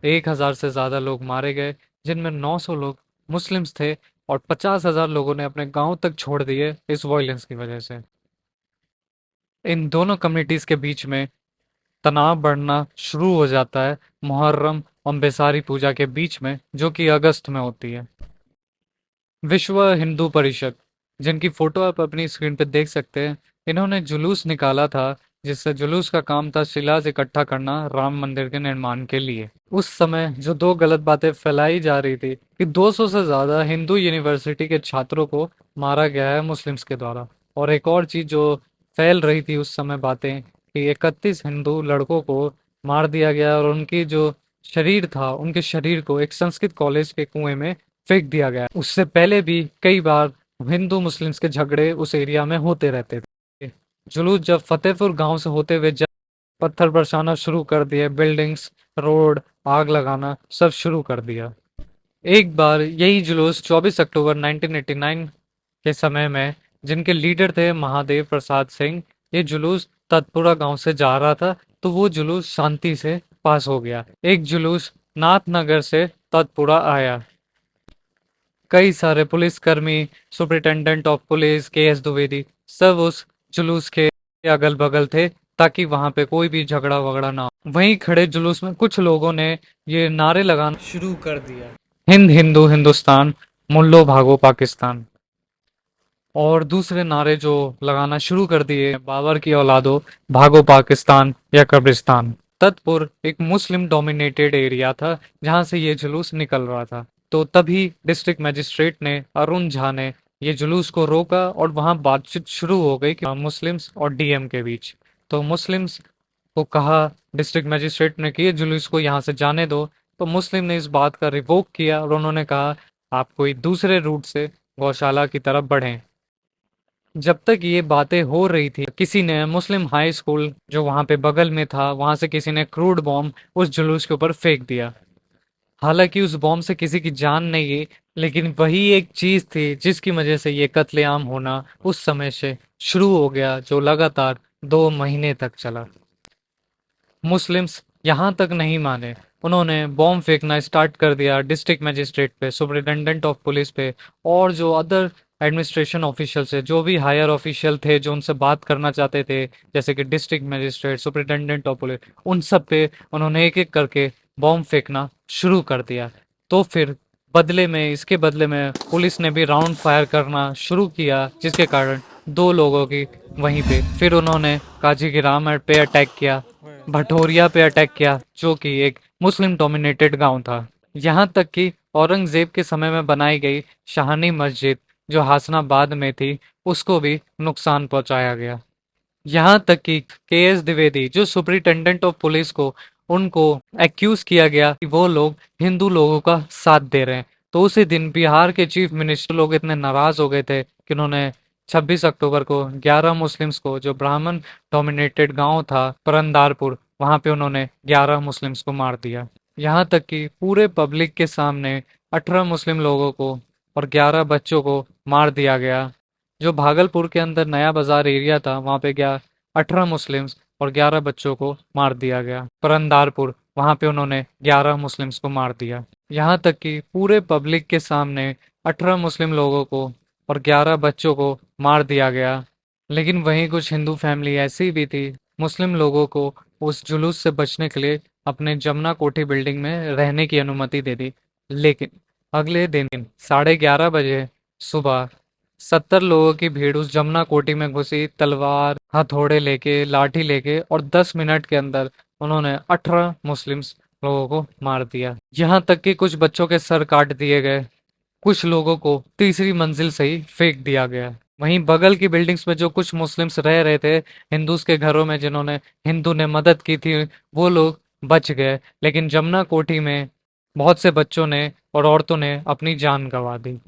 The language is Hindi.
1000 से ज़्यादा लोग मारे गए, जिनमें 900 लोग मुस्लिम्स थे और 50,000 लोगों ने अपने गांव तक छोड़ दिए इस वायलेंस की वजह से। इन दोनों कम्युनिटीज़ के बीच में तनाव बढ़ना शुरू हो जाता है मुहर्रम और बेसारी पूजा के बीच में, जो कि अगस्त में होती है। विश्व हिंदू परिषद, जिनकी फोटो आप अपनी स्क्रीन पे देख सकते हैं, इन्होंने जुलूस निकाला था, जिससे जुलूस का काम था शिलाज इकट्ठा करना राम मंदिर के निर्माण के लिए। उस समय जो दो गलत बातें फैलाई जा रही थी कि 200 से ज्यादा हिंदू यूनिवर्सिटी के छात्रों को मारा गया है मुस्लिम्स के द्वारा, और एक और चीज जो फैल रही थी उस समय बातें कि 31 हिंदू लड़कों को मार दिया गया और उनकी जो शरीर था उनके शरीर को एक संस्कृत कॉलेज के कुएं में फेंक दिया गया। उससे पहले भी कई बार हिंदू मुस्लिम्स के झगड़े उस एरिया में होते रहते थे। जुलूस जब फतेहपुर गांव से होते हुए जब पत्थर बरसाना शुरू कर दिए, बिल्डिंग्स, रोड, आग लगाना सब शुरू कर दिया। एक बार यही जुलूस 24 अक्टूबर 1989 के समय में, जिनके लीडर थे महादेव प्रसाद सिंह, ये जुलूस तत्पुरा गांव से जा रहा था, तो वो जुलूस शांति से पास हो गया। एक जुलूस नाथनगर से तत्पुरा आया। कई सारे पुलिसकर्मी, superintendent of police KS. Dwivedi, सब उस जुलूस के अगल बगल थे, ताकि वहां पे कोई भी झगड़ा वगड़ा ना हो। वहीं खड़े जुलूस में कुछ लोगों ने ये नारे लगाना शुरू कर दिया, हिंद हिंदू हिंदुस्तान, मुल्लो भागो पाकिस्तान। और दूसरे नारे जो लगाना शुरू कर दिए, बाबर की औलादो, भागो पाकिस्तान या कब्रिस्तान। तत्पुर एक मुस्लिम डोमिनेटेड एरिया था जहां से ये जुलूस निकल रहा था। तो तभी डिस्ट्रिक्ट मजिस्ट्रेट ने, अरुण झा ने, ये जुलूस को रोका और वहां बातचीत शुरू हो गई कि मुस्लिम्स और डीएम के बीच। तो मुस्लिम्स को कहा डिस्ट्रिक्ट मजिस्ट्रेट ने कि ये जुलूस को यहाँ से जाने दो। तो मुस्लिम ने इस बात का रिवोक किया और उन्होंने कहा आप कोई दूसरे रूट से गौशाला की तरफ बढ़ें। जब तक ये बातें हो रही थी, किसी ने मुस्लिम हाई स्कूल जो वहां पे बगल में था, वहां से किसी ने क्रूड बॉम्ब उस जुलूस के ऊपर फेंक दिया। हालांकि उस बॉम्ब से किसी की जान नहीं गई, लेकिन वही एक चीज थी जिसकी वजह से ये कत्लेआम होना उस समय से शुरू हो गया, जो लगातार 2 महीने तक चला। मुस्लिम्स यहाँ तक नहीं माने, उन्होंने बॉम्ब फेंकना स्टार्ट कर दिया डिस्ट्रिक्ट मजिस्ट्रेट पे, सुपरिटेंडेंट ऑफ पुलिस पे, और जो अदर एडमिनिस्ट्रेशन ऑफिशियल है, जो भी हायर ऑफिशियल थे जो उनसे बात करना चाहते थे, जैसे कि district magistrate, superintendent of police, उन सब पे उन्होंने एक एक करके बॉम्ब फेंकना शुरू कर दिया। तो फिर बदले में, इसके बदले में पुलिस ने भी राउंड फायर करना शुरू किया, जिसके कारण 2 लोगों की वहीं पे, फिर उन्होंने काजी की राम पे अटैक किया, भटोरिया पे अटैक किया, जो कि एक मुस्लिम डोमिनेटेड गांव था। यहाँ तक कि औरंगजेब के समय में बनाई गई शाहनी मस्जिद जो हासनाबाद में थी, उसको भी नुकसान पहुंचाया गया। यहाँ तक कि के.एस. द्विवेदी जो सुपरिटेंडेंट ऑफ पुलिस को, उनको एक्यूज किया गया कि वो लोग हिंदू लोगों का साथ दे रहे हैं। तो उसी दिन बिहार के चीफ मिनिस्टर लोग इतने नाराज हो गए थे कि उन्होंने 26 अक्टूबर को 11 मुस्लिम्स को, जो ब्राह्मण डोमिनेटेड गांव था परंदारपुर, वहां पे उन्होंने 11 मुस्लिम्स को मार दिया। यहाँ तक कि पूरे पब्लिक के सामने 18 मुस्लिम लोगों को और 11 बच्चों को मार दिया गया। जो भागलपुर के अंदर नया बाजार एरिया था, वहां पे गया 18 मुस्लिम्स और 11 बच्चों को मार दिया गया। परंदारपुर, वहां पे उन्होंने 11 मुस्लिम्स को मार दिया। यहाँ तक कि पूरे पब्लिक के सामने 18 मुस्लिम लोगों को और 11 बच्चों को मार दिया गया। लेकिन वहीं कुछ हिंदू फैमिली ऐसी भी थी, मुस्लिम लोगों को उस जुलूस से बचने के लिए अपने जमुना कोठी बिल्डिंग में रहने की अनुमति दे दी। लेकिन अगले दिन 11:30 बजे सुबह 70 लोगों की भीड़ उस जमुना कोठी में घुसी, तलवार, हथौड़े लेके, लाठी लेके, और 10 मिनट के अंदर उन्होंने 18 मुस्लिम्स लोगों को मार दिया। यहाँ तक कि कुछ बच्चों के सर काट दिए गए, कुछ लोगों को तीसरी मंजिल से ही फेंक दिया गया। वहीं बगल की बिल्डिंग्स में जो कुछ मुस्लिम्स रह रहे थे हिंदूज के घरों में, जिन्होंने हिंदू ने मदद की थी, वो लोग बच गए। लेकिन जमुना कोठी में बहुत से बच्चों ने और औरतों ने अपनी जान गंवा दी।